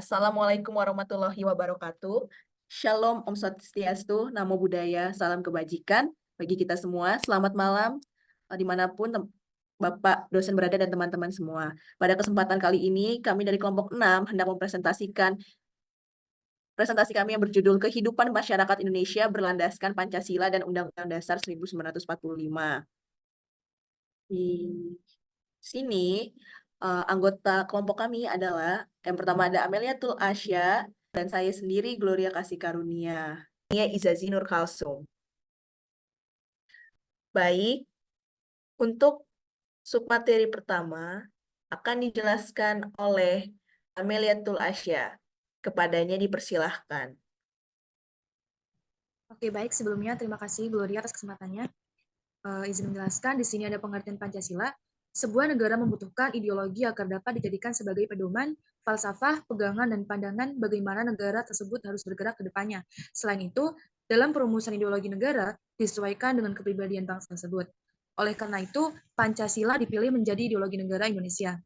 Assalamualaikum warahmatullahi wabarakatuh. Shalom, Om Swastiastu, Namo Buddhaya, salam kebajikan bagi kita semua. Selamat malam, dimanapun Bapak dosen berada dan teman-teman semua. Pada kesempatan kali ini, kami dari kelompok 6 hendak mempresentasikan presentasi kami yang berjudul Kehidupan Masyarakat Indonesia Berlandaskan Pancasila dan Undang-Undang Dasar 1945. Di sini, anggota kelompok kami adalah, yang pertama ada Ameliatul Asya, dan saya sendiri Gloria Kasih Karunia. Nia Izazi Nur Kalsum. Baik, untuk submateri pertama akan dijelaskan oleh Ameliatul Asya. Kepadanya dipersilahkan. Oke, baik. Sebelumnya terima kasih Gloria atas kesempatannya. Izin menjelaskan, di sini ada pengertian Pancasila. Sebuah negara membutuhkan ideologi agar dapat dijadikan sebagai pedoman, falsafah, pegangan, dan pandangan bagaimana negara tersebut harus bergerak ke depannya. Selain itu, dalam perumusan ideologi negara disesuaikan dengan kepribadian bangsa tersebut. Oleh karena itu, Pancasila dipilih menjadi ideologi negara Indonesia.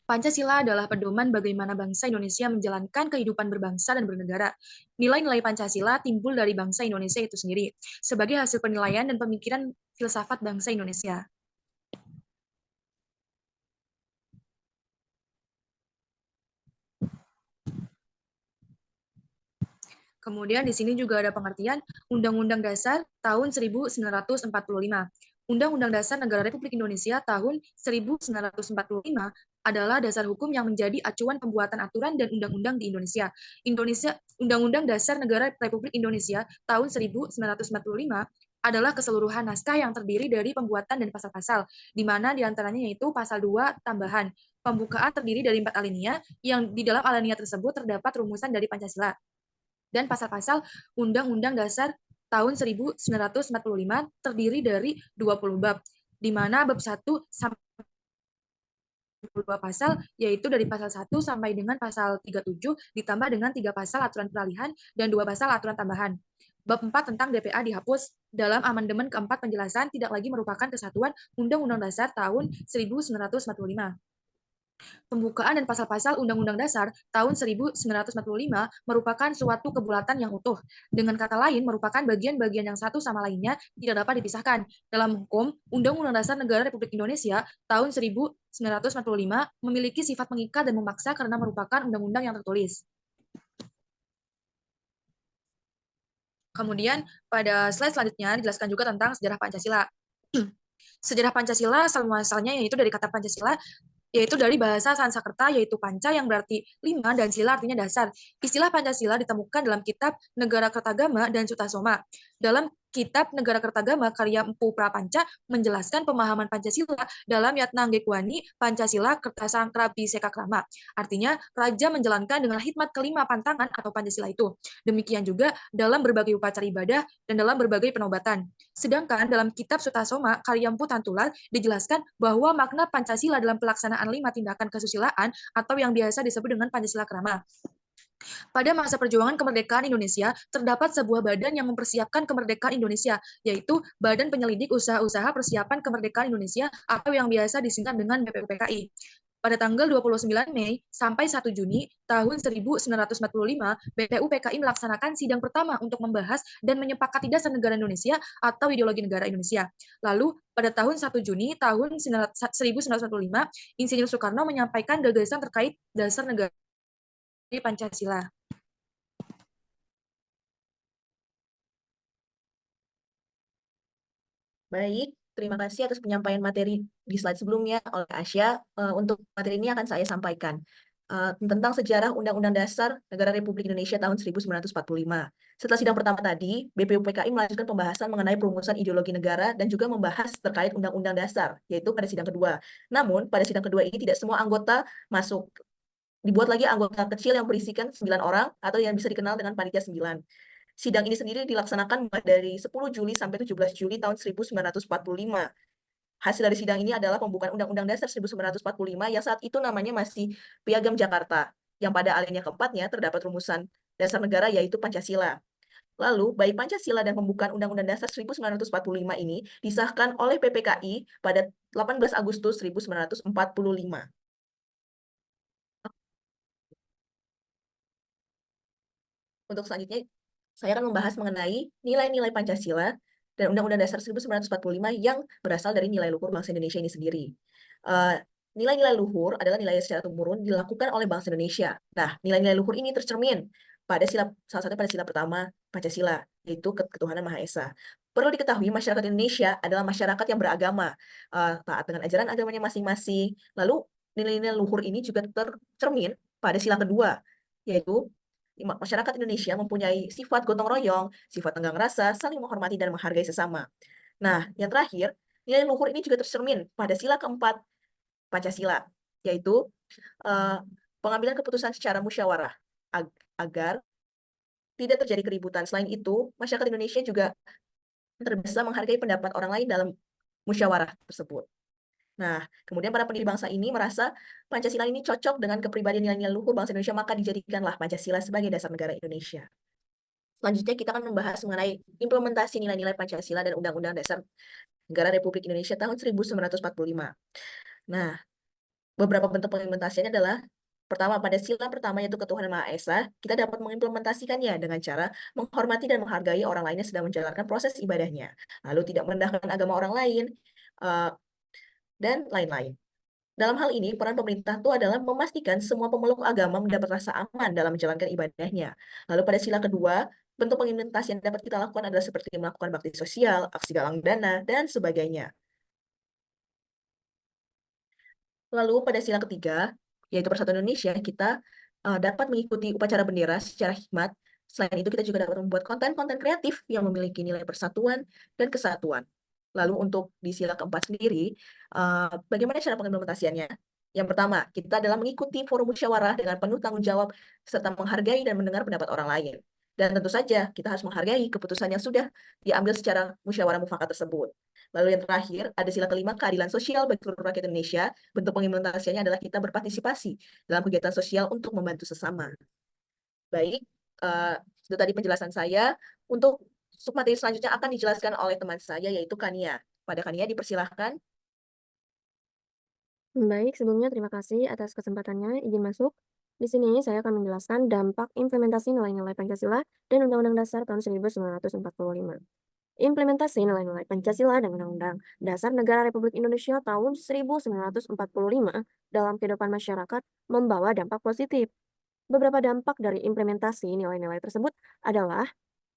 Pancasila adalah pedoman bagaimana bangsa Indonesia menjalankan kehidupan berbangsa dan bernegara. Nilai-nilai Pancasila timbul dari bangsa Indonesia itu sendiri, sebagai hasil penilaian dan pemikiran filsafat bangsa Indonesia. Kemudian di sini juga ada pengertian Undang-Undang Dasar tahun 1945. Undang-Undang Dasar Negara Republik Indonesia tahun 1945 adalah dasar hukum yang menjadi acuan pembuatan aturan dan undang-undang di Indonesia. Undang-Undang Dasar Negara Republik Indonesia tahun 1945 adalah keseluruhan naskah yang terdiri dari pembuatan dan pasal-pasal, di mana diantaranya yaitu pasal 2 tambahan. Pembukaan terdiri dari 4 alinea, yang di dalam alinea tersebut terdapat rumusan dari Pancasila dan pasal-pasal Undang-Undang Dasar tahun 1945 terdiri dari 20 bab, di mana bab 1 sampai 22 pasal, yaitu dari pasal 1 sampai dengan pasal 37, ditambah dengan 3 pasal aturan peralihan dan 2 pasal aturan tambahan. Bab 4 tentang DPA dihapus. Dalam amandemen keempat penjelasan tidak lagi merupakan kesatuan Undang-Undang Dasar tahun 1945. Pembukaan dan pasal-pasal Undang-Undang Dasar tahun 1945 merupakan suatu kebulatan yang utuh. Dengan kata lain, merupakan bagian-bagian yang satu sama lainnya tidak dapat dipisahkan. Dalam hukum, Undang-Undang Dasar Negara Republik Indonesia tahun 1945 memiliki sifat mengikat dan memaksa karena merupakan undang-undang yang tertulis. Kemudian, pada slide selanjutnya dijelaskan juga tentang sejarah Pancasila. Sejarah Pancasila asal-muasalnya yaitu dari kata Pancasila, yaitu dari bahasa Sanskerta, yaitu panca yang berarti 5 dan sila artinya dasar. Istilah Pancasila ditemukan dalam kitab Negara Kertagama dan Sutasoma. Dalam kitab Negara Kertagama karya Empu Prapanca menjelaskan pemahaman Pancasila dalam Yatna Anggegwani Pancasila Kertasangkra Biseka Krama. Artinya, raja menjalankan dengan hikmat kelima pantangan atau Pancasila itu. Demikian juga dalam berbagai upacara ibadah dan dalam berbagai penobatan. Sedangkan dalam kitab Sutasoma karya Empu Tantulal dijelaskan bahwa makna Pancasila dalam pelaksanaan 5 tindakan kesusilaan atau yang biasa disebut dengan Pancasila Krama. Pada masa perjuangan kemerdekaan Indonesia, terdapat sebuah badan yang mempersiapkan kemerdekaan Indonesia, yaitu Badan Penyelidik Usaha-Usaha Persiapan Kemerdekaan Indonesia atau yang biasa disingkat dengan BPUPKI. Pada tanggal 29 Mei sampai 1 Juni tahun 1945, BPUPKI melaksanakan sidang pertama untuk membahas dan menyepakati dasar negara Indonesia atau ideologi negara Indonesia. Lalu, pada tahun 1 Juni tahun 1945, Insinyur Soekarno menyampaikan gagasan terkait dasar negara Pancasila. Baik, terima kasih atas penyampaian materi di slide sebelumnya oleh Asya. Untuk materi ini akan saya sampaikan tentang sejarah Undang-Undang Dasar Negara Republik Indonesia tahun 1945. Setelah sidang pertama tadi, BPUPKI melanjutkan pembahasan mengenai perumusan ideologi negara dan juga membahas terkait Undang-Undang Dasar, yaitu pada sidang kedua. Namun, pada sidang kedua ini tidak semua anggota masuk. Dibuat lagi anggota kecil yang berisikan 9 orang atau yang bisa dikenal dengan panitia 9. Sidang ini sendiri dilaksanakan mulai dari 10 Juli sampai 17 Juli tahun 1945. Hasil dari sidang ini adalah pembukaan Undang-Undang Dasar 1945 yang saat itu namanya masih Piagam Jakarta, yang pada alinea keempatnya terdapat rumusan dasar negara yaitu Pancasila. Lalu, baik Pancasila dan pembukaan Undang-Undang Dasar 1945 ini disahkan oleh PPKI pada 18 Agustus 1945. Untuk selanjutnya, saya akan membahas mengenai nilai-nilai Pancasila dan Undang-Undang Dasar 1945 yang berasal dari nilai luhur bangsa Indonesia ini sendiri. Eh, Nilai-nilai luhur adalah nilai yang secara temurun dilakukan oleh bangsa Indonesia. Nah, nilai-nilai luhur ini tercermin pada salah satu pada sila pertama Pancasila, yaitu ketuhanan Maha Esa. Perlu diketahui, masyarakat Indonesia adalah masyarakat yang beragama, taat dengan ajaran agamanya masing-masing. Lalu, nilai-nilai luhur ini juga tercermin pada sila kedua, yaitu masyarakat Indonesia mempunyai sifat gotong royong, sifat tenggang rasa, saling menghormati dan menghargai sesama. Nah, yang terakhir, nilai luhur ini juga tercermin pada sila keempat Pancasila, yaitu eh, pengambilan keputusan secara musyawarah agar tidak terjadi keributan. Selain itu, masyarakat Indonesia juga terbiasa menghargai pendapat orang lain dalam musyawarah tersebut. Nah, kemudian para pendiri bangsa ini merasa Pancasila ini cocok dengan kepribadian nilai-nilai luhur bangsa Indonesia, maka dijadikanlah Pancasila sebagai dasar negara Indonesia. Selanjutnya kita akan membahas mengenai implementasi nilai-nilai Pancasila dan Undang-Undang Dasar Negara Republik Indonesia tahun 1945. Nah, beberapa bentuk pengimplementasiannya adalah pertama, pada sila pertama yaitu ketuhanan Maha Esa, kita dapat mengimplementasikannya dengan cara menghormati dan menghargai orang lain yang sedang menjalankan proses ibadahnya, lalu tidak merendahkan agama orang lain, eh, dan lain-lain. Dalam hal ini, peran pemerintah itu adalah memastikan semua pemeluk agama mendapat rasa aman dalam menjalankan ibadahnya. Lalu pada sila kedua, bentuk pengimplementasian yang dapat kita lakukan adalah seperti melakukan bakti sosial, aksi galang dana, dan sebagainya. Lalu pada sila ketiga, yaitu Persatuan Indonesia, kita dapat mengikuti upacara bendera secara hikmat. Selain itu, kita juga dapat membuat konten-konten kreatif yang memiliki nilai persatuan dan kesatuan. Lalu untuk di sila keempat sendiri, bagaimana cara pengimplementasiannya? Yang pertama, kita adalah mengikuti forum musyawarah dengan penuh tanggung jawab, serta menghargai dan mendengar pendapat orang lain. Dan tentu saja, kita harus menghargai keputusan yang sudah diambil secara musyawarah mufakat tersebut. Lalu yang terakhir, ada sila kelima, keadilan sosial bagi seluruh rakyat Indonesia. Bentuk pengimplementasiannya adalah kita berpartisipasi dalam kegiatan sosial untuk membantu sesama. Baik, eh, itu tadi penjelasan saya. Untuk submateri selanjutnya akan dijelaskan oleh teman saya, yaitu Kania. Pada Kania, dipersilahkan. Baik, sebelumnya terima kasih atas kesempatannya. Izin masuk. Di sini saya akan menjelaskan dampak implementasi nilai-nilai Pancasila dan Undang-Undang Dasar tahun 1945. Implementasi nilai-nilai Pancasila dan Undang-Undang Dasar Negara Republik Indonesia tahun 1945 dalam kehidupan masyarakat membawa dampak positif. Beberapa dampak dari implementasi nilai-nilai tersebut adalah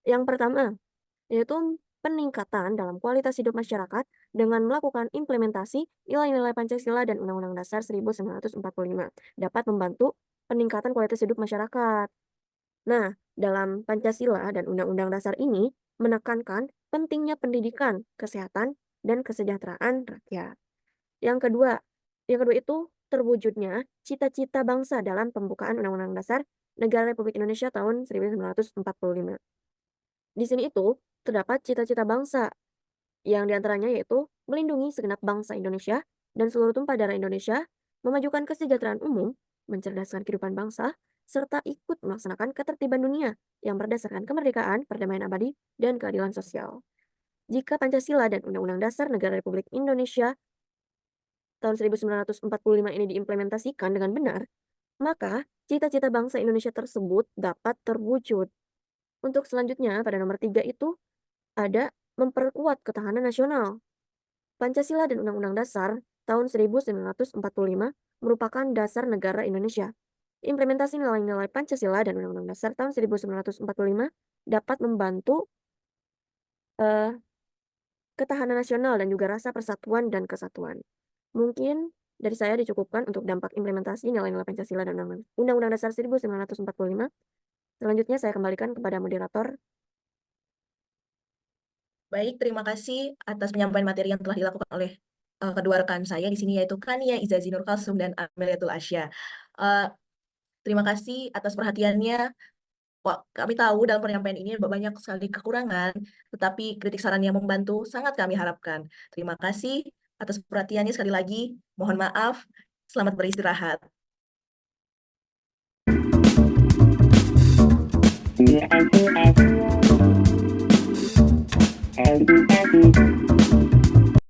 yang pertama, yaitu peningkatan dalam kualitas hidup masyarakat dengan melakukan implementasi nilai-nilai Pancasila dan Undang-Undang Dasar 1945 dapat membantu peningkatan kualitas hidup masyarakat. Nah, dalam Pancasila dan Undang-Undang Dasar ini menekankan pentingnya pendidikan, kesehatan, dan kesejahteraan rakyat. Yang kedua itu terwujudnya cita-cita bangsa dalam pembukaan Undang-Undang Dasar Negara Republik Indonesia tahun 1945. Di sini itu terdapat cita-cita bangsa, yang diantaranya yaitu melindungi segenap bangsa Indonesia dan seluruh tumpah darah Indonesia, memajukan kesejahteraan umum, mencerdaskan kehidupan bangsa, serta ikut melaksanakan ketertiban dunia yang berdasarkan kemerdekaan, perdamaian abadi, dan keadilan sosial. Jika Pancasila dan Undang-Undang Dasar Negara Republik Indonesia tahun 1945 ini diimplementasikan dengan benar, maka cita-cita bangsa Indonesia tersebut dapat terwujud. Untuk selanjutnya, pada nomor 3 itu ada memperkuat ketahanan nasional. Pancasila dan Undang-Undang Dasar tahun 1945 merupakan dasar negara Indonesia. Implementasi nilai-nilai Pancasila dan Undang-Undang Dasar tahun 1945 dapat membantu ketahanan nasional dan juga rasa persatuan dan kesatuan. Mungkin dari saya dicukupkan untuk dampak implementasi nilai-nilai Pancasila dan Undang-Undang Dasar 1945. Selanjutnya saya kembalikan kepada moderator. Baik, terima kasih atas penyampaian materi yang telah dilakukan oleh kedua rekan saya di sini, yaitu Kania Izazi Nur Kalsum dan Ameliatul Asya. Terima kasih atas perhatiannya. Wah, kami tahu dalam penyampaian ini banyak sekali kekurangan, tetapi kritik saran yang membantu sangat kami harapkan. Terima kasih atas perhatiannya sekali lagi. Mohon maaf. Selamat beristirahat. Thank you.